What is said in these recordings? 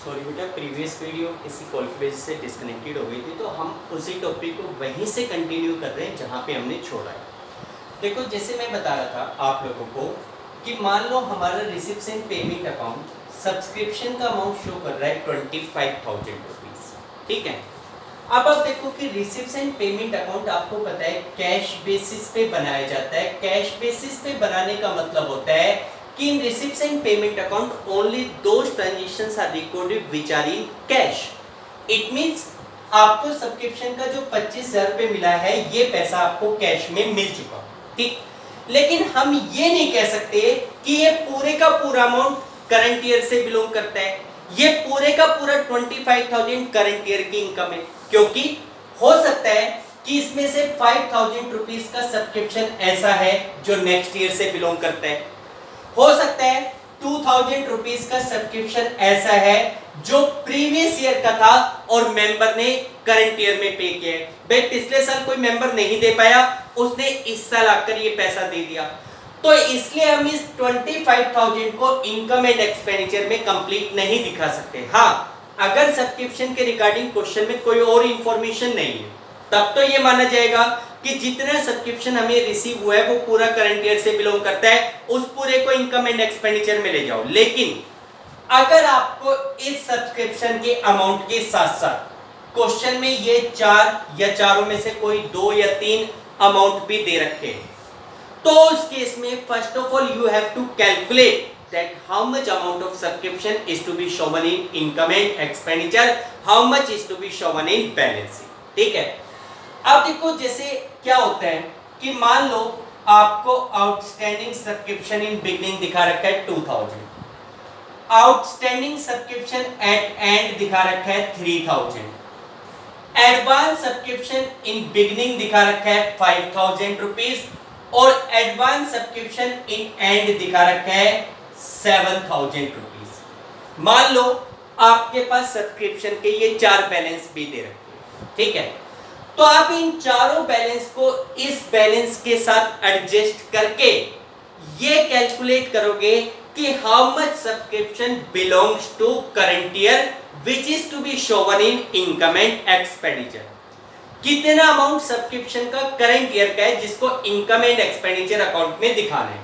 Sorry बेटा, previous video किसी call की वजह से डिस्कनेक्टेड हो गई थी, तो हम उसी टॉपिक को वहीं से कंटिन्यू कर रहे हैं जहाँ पे हमने छोड़ा है। देखो, जैसे मैं बता रहा था आप लोगों को कि मान लो हमारा receipts and payment account subscription का अमाउंट शो कर रहा है 25,000 रुपीज़। ठीक है, अब आप देखो कि रिसिप्ट्स एंड पेमेंट अकाउंट आपको पता है कैश बेसिस पे बनाया जाता है। कैश बेसिस पे बनाने का मतलब होता है कि in receipts and payment account only those transactions are recorded which are in cash. It means आपको सब्सक्रिप्शन का जो 25,000 रुपये मिला है ये पैसा आपको कैश में मिल चुका। ठीक, लेकिन हम ये नहीं कह सकते कि ये पूरे का पूरा अमाउंट करंट ईयर से बिलोंग करता है, ये पूरे का पूरा 25,000 करंट ईयर की इनकम है, क्योंकि हो सकता है कि इसमें से 5,000 रुपीज का सब्सक्रिप्शन ऐसा है जो नेक्स्ट ईयर से बिलोंग करता है। हो सकता है 2,000 रुपीज का सब्सक्रिप्शन ऐसा है जो प्रीवियस ईयर का था और मेंबर ने करंट ईयर में पे किया है। भाई पिछले साल कोई मेंबर नहीं दे पाया, उसने इस साल आकर ये पैसा दे दिया, तो इसलिए हम इस 25,000 को इनकम एंड एक्सपेंडिचर में कंप्लीट नहीं दिखा सकते। हाँ, अगर सब्सक्रिप्शन के रिगार्डिंग क्वेश्चन में कोई और इंफॉर्मेशन नहीं है तब तो ये माना जाएगा कि जितना सब्सक्रिप्शन हमें रिसीव हुआ है वो पूरा करंट ईयर से बिलोंग करता है, उस पूरे को इनकम एंड एक्सपेंडिचर में ले जाओ। लेकिन अगर आपको इस सब्सक्रिप्शन के अमाउंट के साथ साथ क्वेश्चन में ये चार या चारों में से कोई 2 या 3 अमाउंट भी दे रखे हैं, तो उस केस में first of all you have to calculate that how much amount of subscription is to be shown in income and expenditure, how much is to be shown in balance sheet। ठीक है, अब देखो जैसे क्या होता है कि मान लो आपको आउटस्टैंडिंग सब्सक्रिप्शन इन बिगनिंग दिखा रखा है 2,000, आउटस्टैंडिंग सब्सक्रिप्शन एट एंड दिखा रखा है 3,000, एडवांस सब्सक्रिप्शन इन बिगनिंग दिखा रखा है 5,000 रुपीज और एडवांस सब्सक्रिप्शन इन एंड दिखा रखा है 7,000 रुपीज। मान लो आपके पास सब्सक्रिप्शन के ये 4 बैलेंस भी दे रखे हैं। ठीक है, तो आप इन चारों बैलेंस को इस बैलेंस के साथ एडजस्ट करके ये कैलकुलेट करोगे कि how much subscription belongs to current year which is to be shown in income and expenditure. कितना अमाउंट सब्सक्रिप्शन का करंट ईयर का है जिसको इनकम एंड एक्सपेंडिचर अकाउंट में दिखाना है।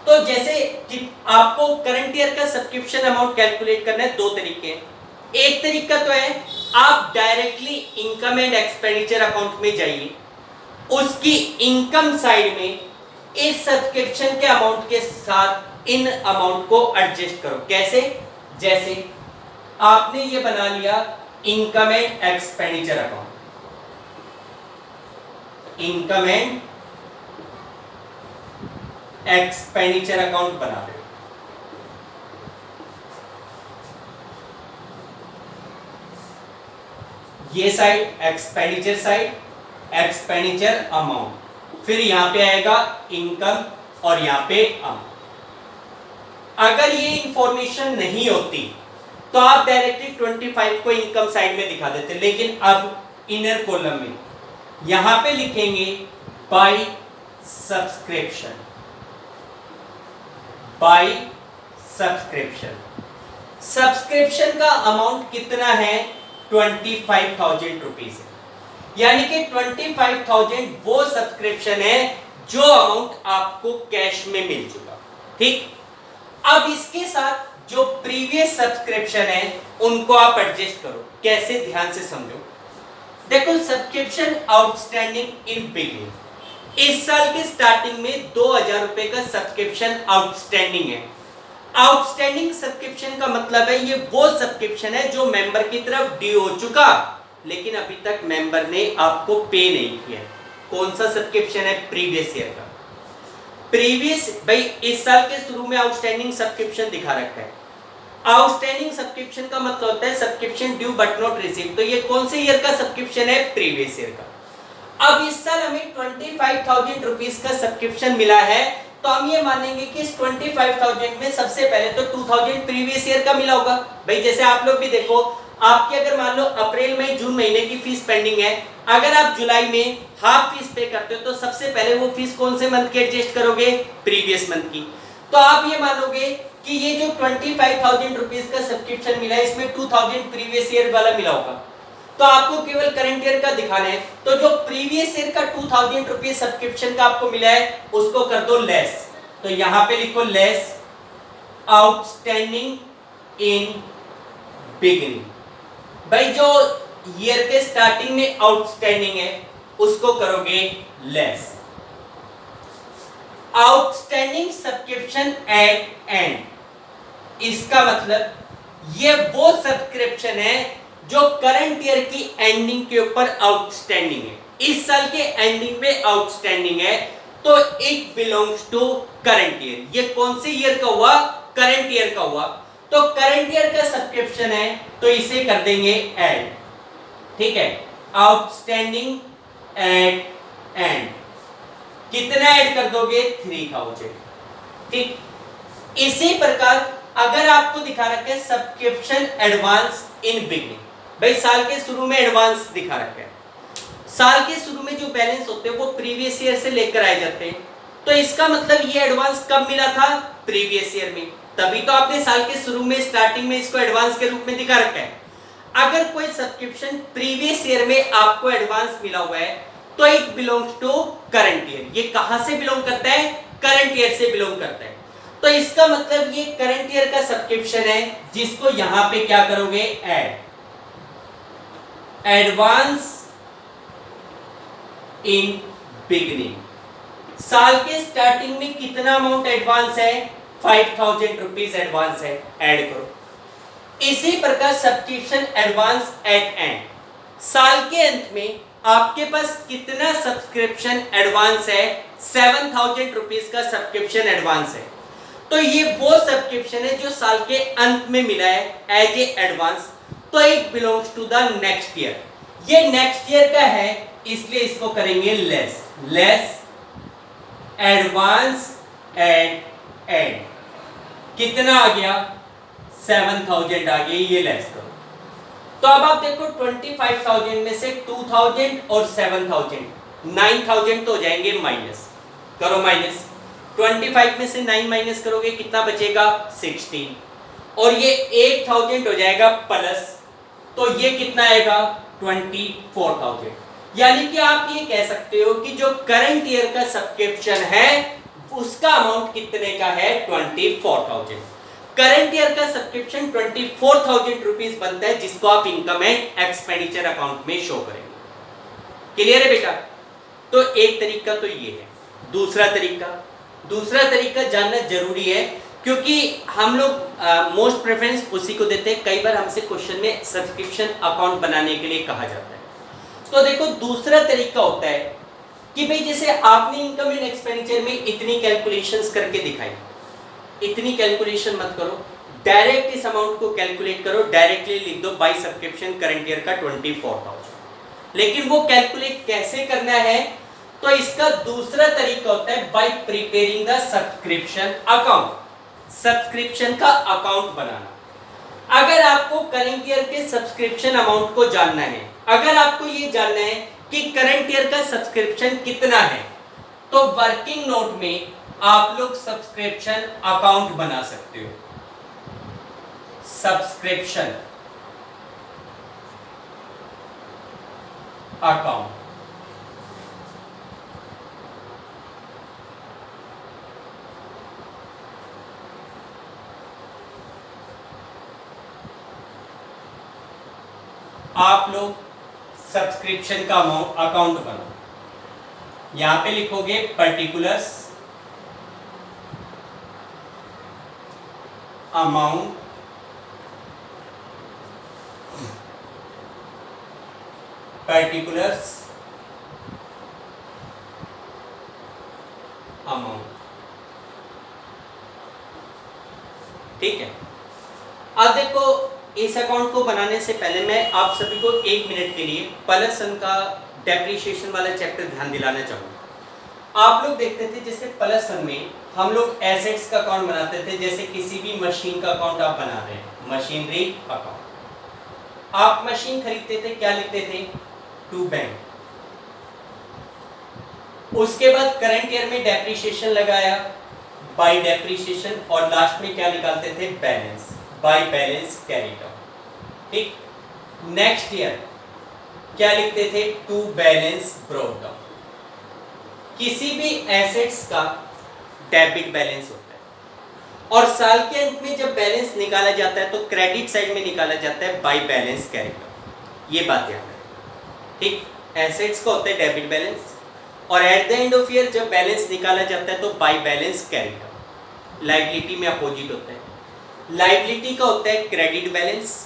तो जैसे कि आपको करंट ईयर का सब्सक्रिप्शन अमाउंट कैलकुलेट करना है, 2 तरीके हैं। एक तरीका तो है आप directly income and expenditure account में जाइए, उसकी इनकम साइड में इस सब्सक्रिप्शन के अमाउंट के साथ इन अमाउंट को एडजस्ट करो। कैसे? जैसे आपने ये बना लिया income and expenditure account, income and expenditure account बना रहे हो, ये side expenditure side, expenditure amount, फिर यहां पे आएगा इनकम और यहां पे अमाउंट। अगर ये इंफॉर्मेशन नहीं होती तो आप डायरेक्टली 25 को इनकम साइड में दिखा देते, लेकिन अब इनर कॉलम में यहां पे लिखेंगे by subscription, by subscription. Subscription का अमाउंट कितना है? 25,000 रुपीज है, यानी कि 25,000 वो सब्सक्रिप्शन है जो अमाउंट आपको कैश में मिल चुका। ठीक, अब इसके साथ जो प्रीवियस सब्सक्रिप्शन है उनको आप एडजस्ट करो। कैसे? ध्यान से समझो। देखो, सब्सक्रिप्शन आउटस्टैंडिंग इन बिगिनिंग, इस साल के स्टार्टिंग में 2,000 रुपए का सब्सक्रिप्शन आउटस्टैंडिंग है। आउटस्टैंडिंग सब्सक्रिप्शन का मतलब है ये वो सब्सक्रिप्शन है जो मेंबर की तरफ ड्यू हो चुका लेकिन अभी तक मेंबर ने आपको पे नहीं किया। कौन सा सब्सक्रिप्शन है? प्रीवियस ईयर का। प्रीवियस भाई इस साल के शुरू में आउटस्टैंडिंग सब्सक्रिप्शन दिखा रखा है। आउटस्टैंडिंग सब्सक्रिप्शन का मतलब होता है subscription due but not receive. तो ये कौन से ईयर का सब्सक्रिप्शन है? प्रीवियस ईयर का। अब इस साल हमें 25,000 रुपीज का सब्सक्रिप्शन मिला है, तो हम ये मानेंगे कि इस 25,000 में सबसे पहले तो 2,000 प्रीवियस ईयर का मिला होगा। भाई जैसे आप लोग भी देखो, आपके अगर मान लो अप्रैल मई जून महीने की फीस पेंडिंग है, अगर आप जुलाई में हाफ फीस पे करते हो तो सबसे पहले वो फीस कौन से मंथ की एडजस्ट करोगे? प्रीवियस मंथ की। तो आप ये मानोगे कि ये जो 25,000 रुपीज का सब्सक्रिप्शन मिला है इसमें 2,000 प्रीवियस ईयर वाला मिला होगा, तो आपको केवल करंट ईयर का दिखाना है। तो जो प्रीवियस ईयर का 2,000 रुपीज सब्सक्रिप्शन का आपको मिला है उसको कर दो लेस। तो यहां पे लिखो लेस आउटस्टैंडिंग इन बिगिनिंग। भाई जो ईयर के स्टार्टिंग में आउटस्टैंडिंग है उसको करोगे less. Outstanding subscription at and, इसका मतलब ये वो सब्सक्रिप्शन है जो करंट ईयर की एंडिंग के ऊपर आउटस्टैंडिंग है, इस साल के एंडिंग में आउटस्टैंडिंग है, तो it belongs to current year. ये कौन से ईयर का हुआ? करंट ईयर का हुआ। तो करंट ईयर का सब्सक्रिप्शन है तो इसे कर देंगे ऐड, ठीक है, आउटस्टैंडिंग एट एंड। कितना ऐड कर दोगे? 3,000, ठीक। इसी प्रकार अगर आपको दिखा रखा है सब्सक्रिप्शन एडवांस इन बिगिनिंग, भाई साल के शुरू में एडवांस दिखा रखा है, साल के शुरू में जो बैलेंस होते हैं वो प्रीवियस ईयर से लेकर आए जाते हैं, तो इसका मतलब ये एडवांस कब मिला था? प्रीवियस ईयर में, तभी तो आपने साल के शुरू में स्टार्टिंग में इसको एडवांस के रूप में दिखा रखा है। अगर कोई सब्सक्रिप्शन प्रीवियस ईयर में आपको एडवांस मिला हुआ है तो it belongs to current year. ये कहां से बिलोंग करता है? करंट ईयर से बिलोंग करता है। तो इसका मतलब ये करंट ईयर का सब्सक्रिप्शन है जिसको यहां पे क्या करोगे? Add advance in beginning. साल के स्टार्टिंग में कितना अमाउंट एडवांस है? 5,000 रुपीज एडवांस है, ऐड करो। इसी प्रकार सब्सक्रिप्शन एडवांस एट एंड, साल के अंत में आपके पास कितना सब्सक्रिप्शन एडवांस है? 7,000 रुपीज का सब्सक्रिप्शन एडवांस है, तो ये वो सब्सक्रिप्शन है जो साल के अंत में मिला है एज ए एडवांस, तो it belongs to the next year. ये नेक्स्ट ईयर का है इसलिए इसको करेंगे less, less advance at end. कितना आ गया? 7,000 आ गया, ये लेस करो। तो अब आप देखो 25,000 में से 2,000 और 7,000 9,000 तो हो जाएंगे माइनस, करो माइनस। 25 में से 9 माइनस करोगे कितना बचेगा? 16, और ये 8,000 हो जाएगा प्लस, तो ये कितना आएगा? 24,000। यानी कि आप ये कह सकते हो कि जो करंट ईयर का सब्सक्रिप्शन है उसका अमाउंट कितने का है? 24,000। करंट ईयर का सब्सक्रिप्शन 24,000 रुपीज बनता है, जिसको आप इनकम एंड एक्सपेंडिचर अकाउंट में शो करेंगे। क्लियर है बेटा? तो एक तरीका तो ये है। दूसरा तरीका जानना जरूरी है क्योंकि हम लोग मोस्ट प्रेफरेंस उसी को देते हैं। कई बार हमसे क्वेश्चन में सब्सक्रिप्शन अकाउंट बनाने के लिए कहा जाता है। तो देखो दूसरा तरीका होता है कि भाई जैसे आपने इनकम एंड एक्सपेंडिचर में इतनी कैलकुलेशंस करके दिखाई, इतनी कैलकुलेशन मत करो, डायरेक्ट इस अमाउंट को कैलकुलेट करो, डायरेक्टली लिख दो बाय सब्सक्रिप्शन करंट ईयर का 24,000। लेकिन वो कैलकुलेट कैसे करना है? तो इसका दूसरा तरीका होता है bye preparing the subscription account, subscription का अकाउंट बनाना। अगर आपको करंट ईयर के सब्सक्रिप्शन अमाउंट को जानना है, अगर आपको ये जानना है कि करंट ईयर का सब्सक्रिप्शन कितना है, तो वर्किंग नोट में आप लोग सब्सक्रिप्शन अकाउंट बना सकते हो। सब्सक्रिप्शन अकाउंट, आप लोग सब्सक्रिप्शन का अकाउंट बनाओ। यहां पे लिखोगे पर्टिकुलर्स अमाउंट पर्टिकुलर्स अमाउंट, ठीक है। अब देखो इस अकाउंट को बनाने से पहले मैं आप सभी को 1 मिनट के लिए प्लस सन का डेप्रिसिएशन वाला चैप्टर ध्यान दिलाना चाहूँगा। आप लोग देखते थे जैसे प्लस सन में हम लोग एसेट्स का अकाउंट बनाते थे, जैसे किसी भी मशीन का अकाउंट आप बना रहे हैं, मशीनरी अकाउंट। आप मशीन खरीदते थे, क्या लिखते थे? To bank. उसके बाद करंट ईयर में डेप्रिसिएशन लगाया, बाय डेप्रिसिएशन, और लास्ट में क्या निकालते थे, balance, by balance carried out. ठीक, नेक्स्ट ईयर क्या लिखते थे, टू बैलेंस ब्रॉट डाउन। किसी भी एसेट्स का डेबिट बैलेंस होता है, और साल के अंत में जब बैलेंस निकाला जाता है तो क्रेडिट साइड में निकाला जाता है बाय बैलेंस कैरीड आउट। ये बात याद रखें। ठीक, एसेट्स का होता है डेबिट बैलेंस, और eight the end of year जब बैलेंस निकाला जाता है तो bye balance carried out. Liability में अपोजिट होता है, लायबिलिटी का होता है क्रेडिट बैलेंस,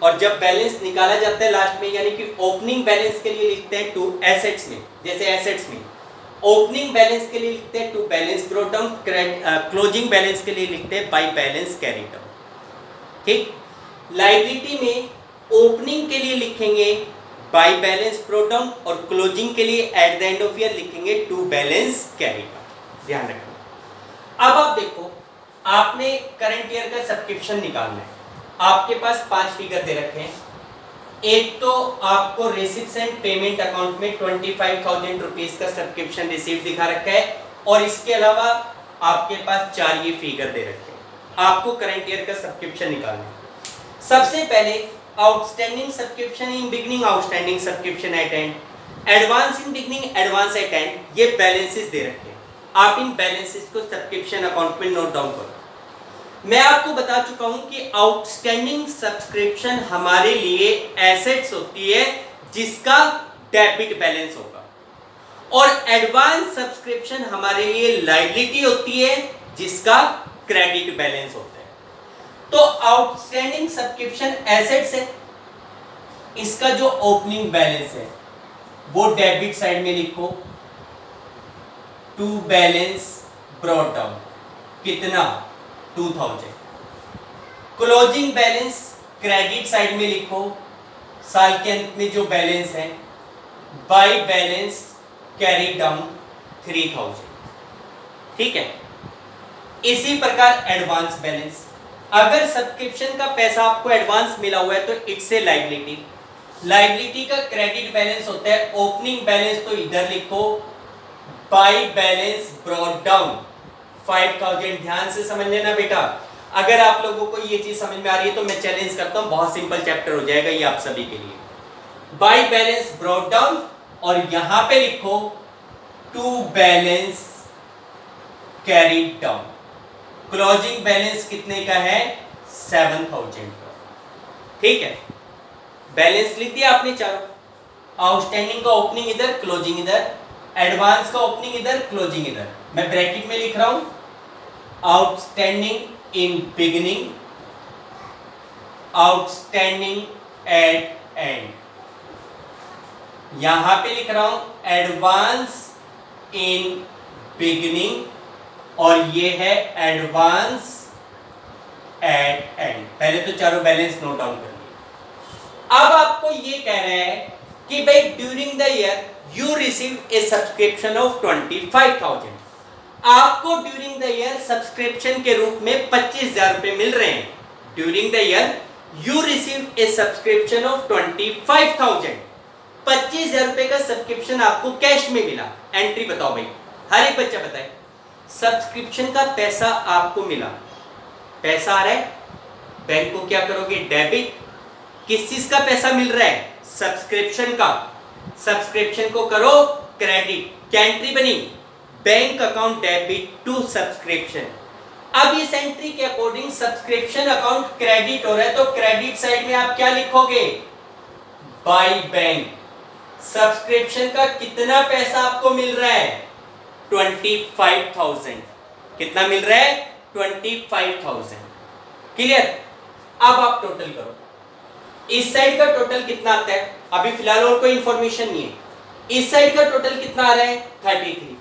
और जब बैलेंस निकाला जाता है लास्ट में, यानी कि ओपनिंग बैलेंस के लिए लिखते हैं टू एसेट्स में, जैसे एसेट्स में ओपनिंग बैलेंस के लिए लिखते हैं to balance brought down, closing balance के लिए लिखते हैं बाय बैलेंस कैरीड आउट। ठीक, लायबिलिटी में ओपनिंग के लिए लिखेंगे बाय बैलेंस ब्रॉट डाउन, और क्लोजिंग के लिए at the end of year लिखेंगे टू बैलेंस कैरीड आउट। ध्यान रखना। अब आप देखो, आपने करंट ईयर का सब्सक्रिप्शन निकालना है, आपके पास 5 फिगर दे रखे हैं। एक तो आपको रिसिप्ट्स एंड पेमेंट अकाउंट में 25,000 रुपीज का सब्सक्रिप्शन रिसीव दिखा रखा है, और इसके अलावा आपके पास 4 ये फिगर दे रखे हैं। आपको करंट ईयर का सब्सक्रिप्शन निकालना है। सबसे पहले outstanding subscription in beginning, outstanding subscription at and, advance in beginning, advance at and, ये बैलेंसेस दे रखे हैं। आप इन बैलेंसेस को सब्सक्रिप्शन अकाउंट में नोट डाउन करो। मैं आपको बता चुका हूं कि आउटस्टैंडिंग सब्सक्रिप्शन हमारे लिए एसेट्स होती है जिसका डेबिट बैलेंस होगा, और एडवांस सब्सक्रिप्शन हमारे लिए लायबिलिटी होती है जिसका क्रेडिट बैलेंस होता है। तो आउटस्टैंडिंग सब्सक्रिप्शन एसेट्स है, इसका जो ओपनिंग बैलेंस है वो डेबिट साइड में लिखो, टू बैलेंस ब्रॉट डाउन, कितना, 2000। क्लोजिंग बैलेंस क्रेडिट साइड में लिखो, साल के अंत में जो बैलेंस है, बाय बैलेंस कैरी डाउन 3000। ठीक है, इसी प्रकार एडवांस बैलेंस, अगर सब्सक्रिप्शन का पैसा आपको एडवांस मिला हुआ है तो इट्स ए लायबिलिटी, लायबिलिटी का क्रेडिट बैलेंस होता है ओपनिंग बैलेंस, तो इधर लिखो बाय बैलेंस ब्रॉट डाउन 5000। ध्यान से समझ लेना बेटा, अगर आप लोगों को ये चीज समझ में आ रही है तो मैं चैलेंज करता हूं, बहुत सिंपल चैप्टर हो जाएगा ये आप सभी के लिए। बाय बैलेंस ब्रॉट डाउन, और यहां पे लिखो to balance carried down. Closing balance कितने का है, 7000 का। ठीक है, बैलेंस लिख दिया आपने चारों, आउटस्टैंडिंग का ओपनिंग इधर, क्लोजिंग इधर, एडवांस का ओपनिंग इधर, क्लोजिंग इधर। मैं ब्रैकेट में लिख रहा हूं outstanding in beginning, outstanding at and, यहां पे लिख रहा हूं एडवांस इन बिगिनिंग, और ये है एडवांस एट एंड। पहले तो चारों बैलेंस नोट डाउन कर लिए। अब आपको ये कह रहे हैं कि भाई during the year you receive A subscription of 25,000, आपको ड्यूरिंग द ईयर सब्सक्रिप्शन के रूप में 25,000 रुपए मिल रहे हैं। During the year you receive A subscription of 25,000, 25,000 रुपए का सब्सक्रिप्शन आपको कैश में मिला। एंट्री बताओ भाई, हर एक बच्चा बताए। सब्सक्रिप्शन का पैसा आपको मिला, पैसा आ रहा है, बैंक को क्या करोगे, डेबिट। किस चीज का पैसा मिल रहा है, सब्सक्रिप्शन का, सब्सक्रिप्शन को करो क्रेडिट। क्या एंट्री बनी, bank account debit to subscription. अब इस एंट्री के अकॉर्डिंग सब्सक्रिप्शन अकाउंट क्रेडिट हो रहा है, तो क्रेडिट साइड में आप क्या लिखोगे, बाय बैंक। सब्सक्रिप्शन का कितना पैसा आपको मिल रहा है, 25,000। कितना मिल रहा है, 25,000। क्लियर। अब आप टोटल करो, इस साइड का टोटल कितना आता है, अभी फिलहाल और कोई इंफॉर्मेशन नहीं है। इस साइड का टोटल कितना आ रहा है, 33।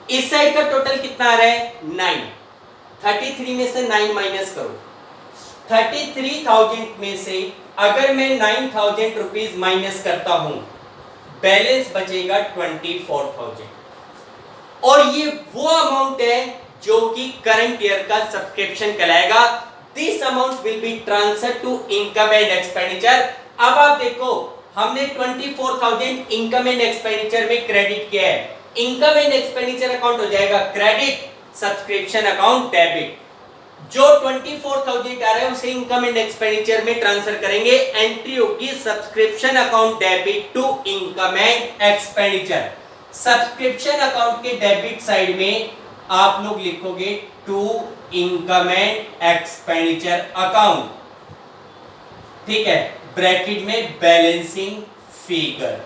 इस साइड का टोटल कितना आ रहा है, 9। 33 में से 9 माइनस करो, 33,000 में से अगर मैं 9,000 रुपीज माइनस करता हूं, बैलेंस बचेगा 24,000। और ये वो अमाउंट है जो कि करंट ईयर का सब्सक्रिप्शन कहलाएगा। This amount will be transfer to income and expenditure. अब आप देखो, हमने 24,000 इनकम एंड एक्सपेंडिचर में क्रेडिट किया है, इनकम एंड एक्सपेंडिचर अकाउंट हो जाएगा क्रेडिट, सब्सक्रिप्शन अकाउंट डेबिट, जो 24,000 आ रहा है उसे इनकम एंड एक्सपेंडिचर में ट्रांसफर करेंगे। एंट्री होगी subscription account debit to income and expenditure. Subscription account के डेबिट साइड में आप लोग लिखोगे to income and expenditure account, ठीक है, ब्रैकेट में बैलेंसिंग फिगर।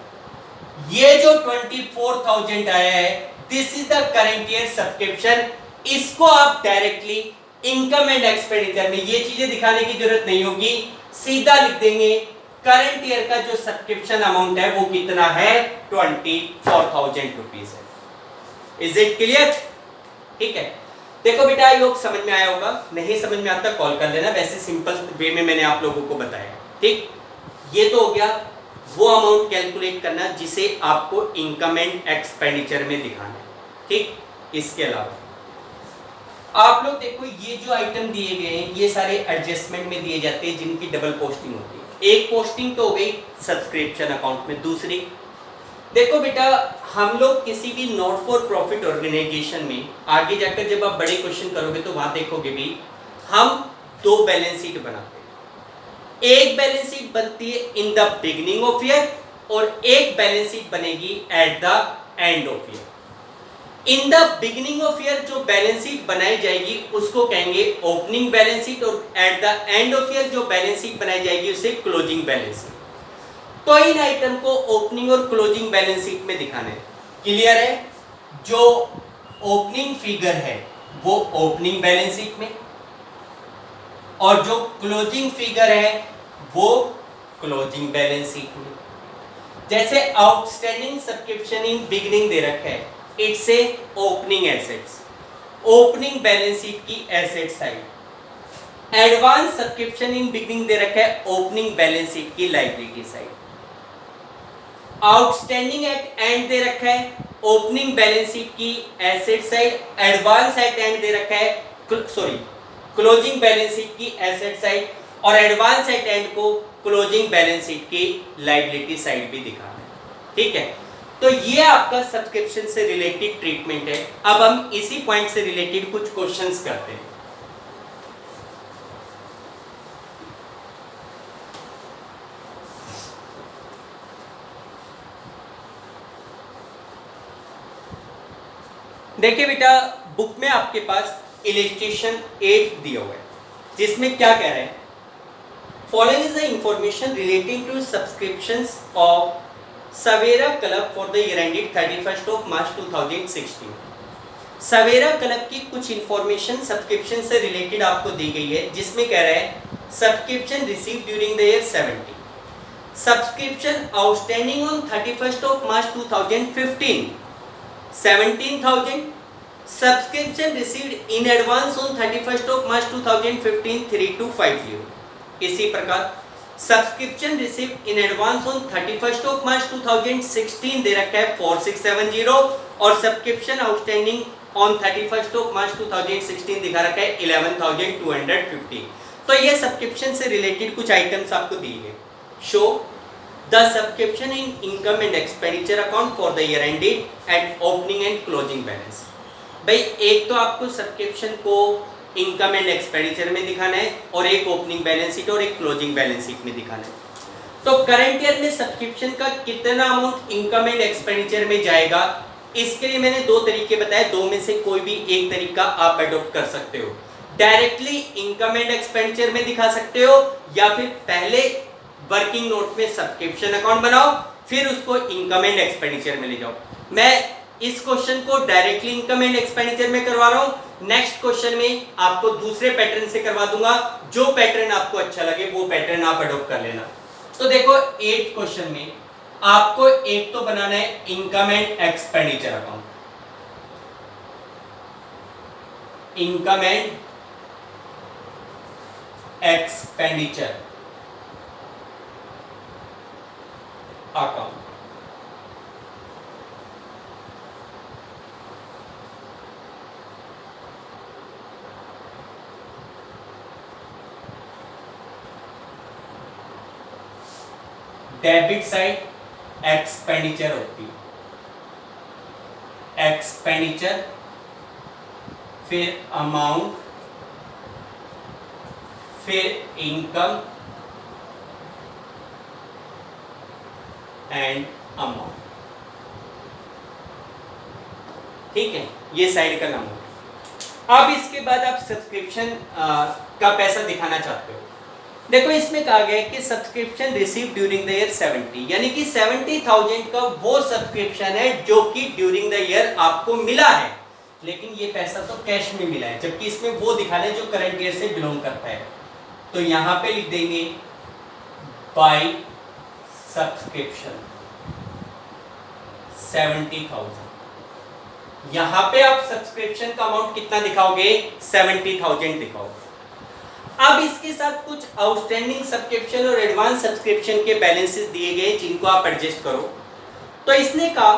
ये जो 24,000 आया है this is the current year subscription. इसको आप डायरेक्टली इनकम एंड एक्सपेंडिचर में ये चीजें दिखाने की जरूरत नहीं होगी, सीधा लिख देंगे करंट ईयर का जो सब्सक्रिप्शन अमाउंट है वो कितना है, 24,000 रुपीज है। Is it clear? ठीक है, देखो बेटा लोग समझ में आया होगा, नहीं समझ में आता कॉल कर लेना, वैसे सिंपल वे में मैंने आप लोगों को बताया। ठीक, ये तो हो गया वो अमाउंट कैलकुलेट करना जिसे आपको इनकम एंड एक्सपेंडिचर में दिखाना है। ठीक, इसके अलावा आप लोग देखो ये जो आइटम दिए गए हैं ये सारे एडजस्टमेंट में दिए जाते हैं जिनकी डबल पोस्टिंग होती है। एक पोस्टिंग तो हो गई सब्सक्रिप्शन अकाउंट में, दूसरी देखो बेटा हम लोग किसी भी नॉट फॉर प्रॉफिट ऑर्गेनाइजेशन में आगे जाकर जब आप बड़े क्वेश्चन करोगे तो वहां देखोगे भी हम दो बैलेंस शीट बनाते हैं। एक बैलेंस शीट बनती है in the beginning of year और एक बैलेंस शीट बनेगी eight the end of year. In the beginning of year जो बैलेंस शीट बनाई जाएगी उसको कहेंगे ओपनिंग बैलेंस शीट और eight the end of year जो बैलेंस शीट बनाई जाएगी उसे क्लोजिंग बैलेंस शीट। तो इन आइटम को ओपनिंग और क्लोजिंग बैलेंस शीट में दिखाना है। क्लियर है? जो ओपनिंग फिगर है वो ओपनिंग बैलेंस शीट में और जो क्लोजिंग फिगर है वो क्लोजिंग बैलेंस शीट में। जैसे आउटस्टैंडिंग सब्सक्रिप्शन इन बिगिनिंग दे रखा है, it's a opening assets, opening balance sheet की asset side. Advance subscription in beginning दे रखा है ओपनिंग बैलेंस शीट की liability side. Outstanding at end दे रखा है ओपनिंग बैलेंस शीट की asset side, advance at end दे रखा है क्लोजिंग बैलेंस शीट की एसेट साइड और एडवांस एट एंड को क्लोजिंग बैलेंस शीट की लायबिलिटी साइड भी दिखाना है। ठीक है, तो ये आपका सब्सक्रिप्शन से रिलेटेड ट्रीटमेंट है। अब हम इसी पॉइंट से रिलेटेड कुछ क्वेश्चंस करते हैं। देखिए बेटा बुक में आपके पास इलस्ट्रेशन 8 दिया हुआ है जिसमें क्या कह रहे हैं, following is the information relating to subscriptions of Savera club for the year ended 31st of March 2016। Savera club की कुछ इंफॉर्मेशन सब्सक्रिप्शन से रिलेटेड आपको दी गई है जिसमें कह रहा है subscription receive during the year 70, subscription outstanding on 31st of March 2015 17,000, subscription received in advance on 31st of March 2015 3250। इसी प्रकार subscription received in advance on 31st of March 2016 दे रखा है 4670 और subscription outstanding on 31st of March 2016 दिखा रखा है 11,250। तो ये सब्सक्रिप्शन से रिलेटेड कुछ आइटम्स आपको दिए गए। Show the subscription in income and expenditure account for the year ended at opening and closing balance. भाई एक तो आपको सब्सक्रिप्शन को इनकम एंड एक्सपेंडिचर में दिखाना है और एक ओपनिंग बैलेंस शीट और एक क्लोजिंग बैलेंस शीट में दिखाना है। तो करंट ईयर में सब्सक्रिप्शन का कितना अमाउंट इनकम एंड एक्सपेंडिचर में जाएगा, इसके लिए मैंने दो तरीके बताए, दो में से कोई भी एक तरीका आप अडॉप्ट कर सकते हो। डायरेक्टली इनकम एंड एक्सपेंडिचर में दिखा सकते हो या फिर पहले वर्किंग नोट में सब्सक्रिप्शन अकाउंट बनाओ फिर उसको इनकम एंड एक्सपेंडिचर में ले जाओ। मैं इस क्वेश्चन को डायरेक्टली इनकम एंड एक्सपेंडिचर में करवा रहा हूं, नेक्स्ट क्वेश्चन में आपको दूसरे पैटर्न से करवा दूंगा। जो पैटर्न आपको अच्छा लगे वो पैटर्न आप अडॉप्ट कर लेना। तो देखो 8 क्वेश्चन में आपको एक तो बनाना है income and expenditure account, income and expenditure account. Debit side expenditure होती है, एक्सपेंडिचर फिर अमाउंट, फिर इनकम एंड अमाउंट। ठीक है, ये साइड का नाम है। अब इसके बाद आप सब्सक्रिप्शन का पैसा दिखाना चाहते हो। देखो इसमें कहा गया है कि subscription receive during the year 70, यानी कि 70,000 का वो सब्सक्रिप्शन है जो कि ड्यूरिंग द ईयर आपको मिला है, लेकिन ये पैसा तो कैश में मिला है, जबकि इसमें वो दिखाना है जो करंट ईयर से बिलोंग करता है। तो यहां पे लिख देंगे बाय सब्सक्रिप्शन 70,000। यहां पे आप सब्सक्रिप्शन का अमाउंट कितना दिखाओगे? 70,000 दिखाओगे। अब इसके साथ कुछ आउटस्टैंडिंग सब्सक्रिप्शन और एडवांस सब्सक्रिप्शन के बैलेंसेस दिए गए जिनको आप एडजस्ट करो। तो इसने कहा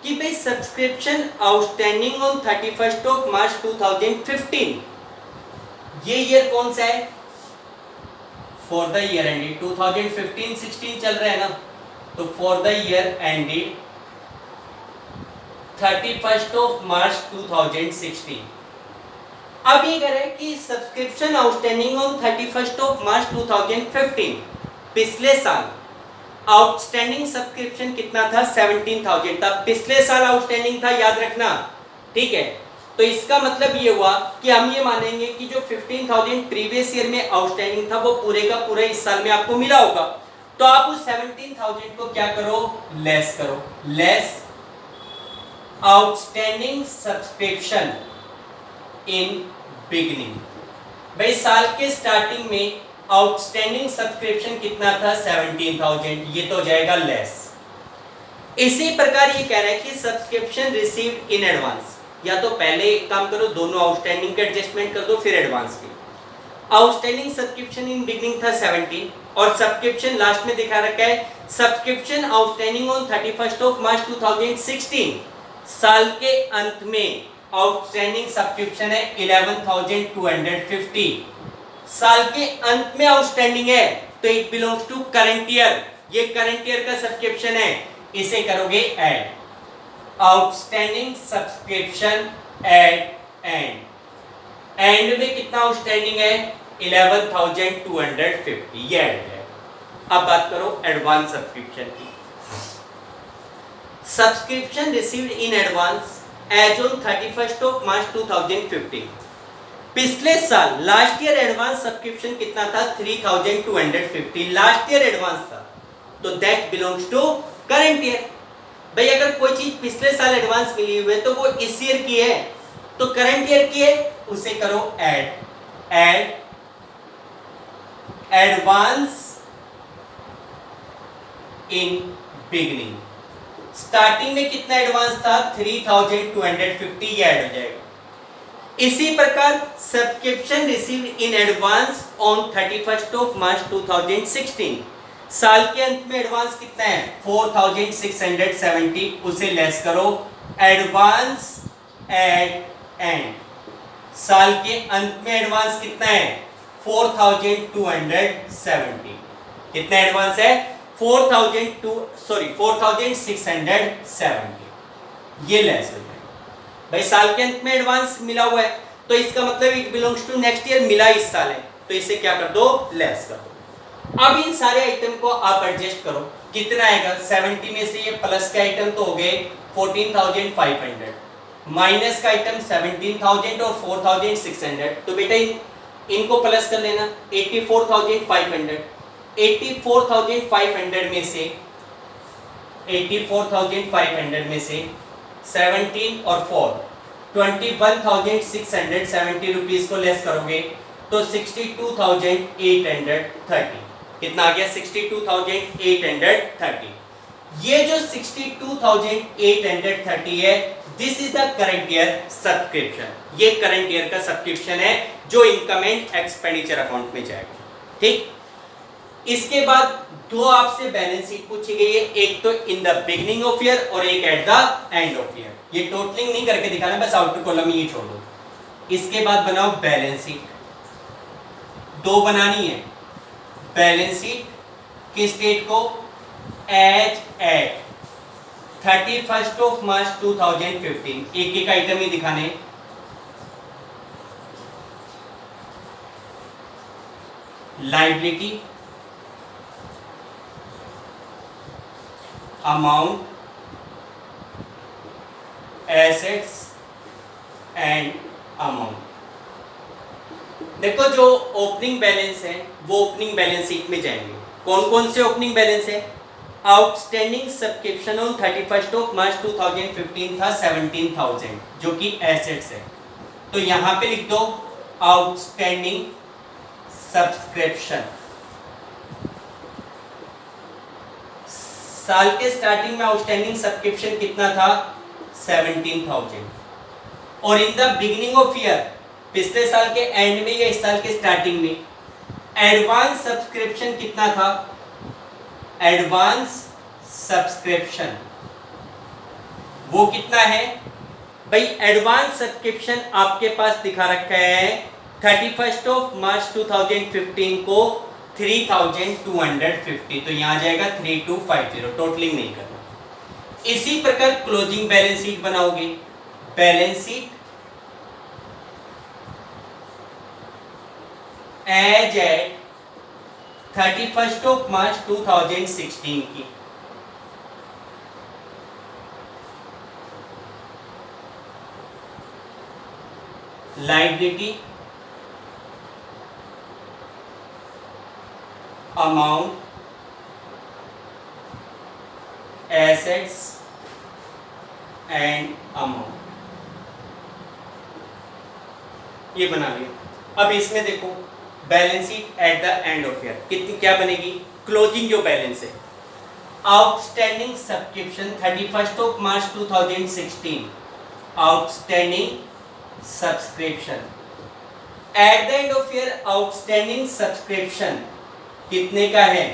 कि भाई subscription outstanding on 31 of March 2015, ये ईयर कौन सा है? फॉर द ईयर एंडेड 2015-16 चल रहा है ना, तो for the year ended 31 of March 2016। अब ये कह रहे हैं कि subscription outstanding on 31 of March 2015, पिछले साल आउटस्टैंडिंग सब्सक्रिप्शन कितना था? 17,000 था, पिछले साल आउटस्टैंडिंग था, याद रखना। ठीक है, तो इसका मतलब ये हुआ कि हम ये मानेंगे कि जो 15,000 प्रीवियस ईयर में आउटस्टैंडिंग था वो पूरे का पूरा इस साल में आपको मिला होगा। तो आप उस 17,000 को क्या करो? लेस करो, लेस आउटस्टैंडिंग सब्सक्रिप्शन इन बिगनिंग। भाई साल के स्टार्टिंग में आउटस्टैंडिंग सब्सक्रिप्शन कितना था? 17,000, ये तो हो जाएगा लेस। इसी प्रकार ये कह रहा है कि सब्सक्रिप्शन रिसीव्ड इन एडवांस, या तो पहले एक काम करो, दोनों आउटस्टैंडिंग का एडजस्टमेंट कर दो, फिर एडवांस की। आउटस्टैंडिंग सब्सक्रिप्शन इन बिगनिंग था 17, और सब्सक्रिप्शन लास्ट में दिखा रखा है subscription outstanding on 31 of March 2016, साल के अंत में आउटस्टैंडिंग सब्सक्रिप्शन है 11,250, साल के अंत में आउटस्टैंडिंग है, तो it belongs to current year, ये करंट ईयर का सब्सक्रिप्शन है, इसे करोगे add. Outstanding subscription at end में कितना आउटस्टैंडिंग है? 11,250, ये ऐड है। अब बात करो एडवांस सब्सक्रिप्शन की। Subscription received in advance as on 31 of March 2015, पिछले साल लास्ट ईयर एडवांस सब्सक्रिप्शन कितना था? 3,250, लास्ट ईयर एडवांस था, तो that belongs to current year. भाई अगर कोई चीज पिछले साल एडवांस मिली हुई है तो वो इस ईयर की है, तो करंट ईयर की है, उसे करो add advance in beginning. Starting में कितना एडवांस था? 3,250, ये ऐड हो जाएगा। इसी प्रकार subscription received in advance on 31 of March 2016, साल के अंत में एडवांस कितना है? 4,670, उसे लेस करो, एडवांस एट एंड, साल के अंत में एडवांस कितना है? 4,270, कितना एडवांस है? 4,670, ये लेस हो जाएगा। भाई साल के अंत में एडवांस मिला हुआ है, तो इसका मतलब it belongs to next year, मिला इस साल है, तो इसे क्या कर दो? लेस कर दो। अब इन सारे आइटम को आप एडजस्ट करो, कितना आएगा? 70 में से ये प्लस के आइटम तो हो गए 14,500, माइनस का आइटम 17,000 और 4,600, तो बेटा इनको प्लस कर लेना, 84,500। 84,500 में से 17 और 4 21,670 रुपीज को लेस करोगे तो 62,830, कितना आ गया? 62,830। ये जो 62,830 है, this is the current year subscription, ये करंट ईयर का सब्सक्रिप्शन है जो इनकम एंड एक्सपेंडिचर अकाउंट में जाएगा। ठीक, इसके बाद दो आपसे बैलेंस शीट पूछी गई है, एक तो in the beginning of year और एक eight the end of year. ये टोटलिंग नहीं करके दिखाना, बस आउटर कॉलम ये छोड़ दो। इसके बाद बनाओ बैलेंस शीट, दो बनानी है। बैलेंस शीट किस डेट को? एज एट 31 ऑफ मार्च 2015, एक एक आइटम ही दिखाने। Liability, amount, assets and amount. देखो जो ओपनिंग बैलेंस है वो ओपनिंग बैलेंस शीट में जाएंगे। कौन कौन से ओपनिंग बैलेंस है? आउटस्टैंडिंग सब्सक्रिप्शन ऑन 31 मार्च 2015 था 17,000 जो कि एसेट्स है। तो यहां पे लिख दो आउटस्टैंडिंग सब्सक्रिप्शन। साल के स्टार्टिंग में आउटस्टैंडिंग सब्सक्रिप्शन कितना था? 17,000। और in the beginning of year, पिछले साल के एंड में या इस साल के स्टार्टिंग में, एडवांस सब्सक्रिप्शन कितना था? एडवांस सब्सक्रिप्शन वो कितना है भाई? एडवांस सब्सक्रिप्शन आपके पास दिखा रखा है 31 मार्च 2015 को 3,250। तो यहां जाएगा 3250, टोटलिंग नहीं करना। इसी प्रकार क्लोजिंग बैलेंस शीट बनाओगे। बैलेंस शीट एज एट 31 मार्च 2016 की। Liability, amount, assets and amount, ये बना लिया। अब इसमें देखो balance sheet at the end of year कितनी क्या बनेगी? क्लोजिंग जो बैलेंस है, outstanding subscription 31 March 2016, outstanding subscription eight the end of year, outstanding subscription कितने का है?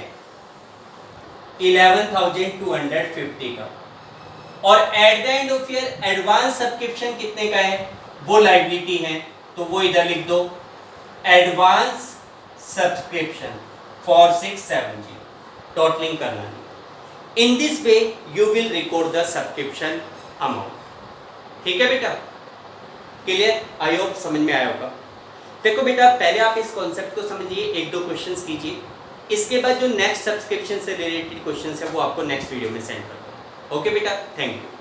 11,250 का। और eight the end of year advance subscription कितने का है? वो लायबिलिटी है, तो वो इधर लिख दो एडवांस सब्सक्रिप्शन 4670, टोटलिंग करना है। In this way you will record the subscription amount. ठीक है बेटा, क्लियर? आई होप समझ में आया होगा। देखो बेटा, पहले आप इस कॉन्सेप्ट को समझिए, एक दो क्वेश्चंस कीजिए, इसके बाद जो नेक्स्ट सब्सक्रिप्शन से रिलेटेड क्वेश्चंस है वो आपको नेक्स्ट वीडियो में सेंड कर दूँ। ओके बेटा, थैंक यू।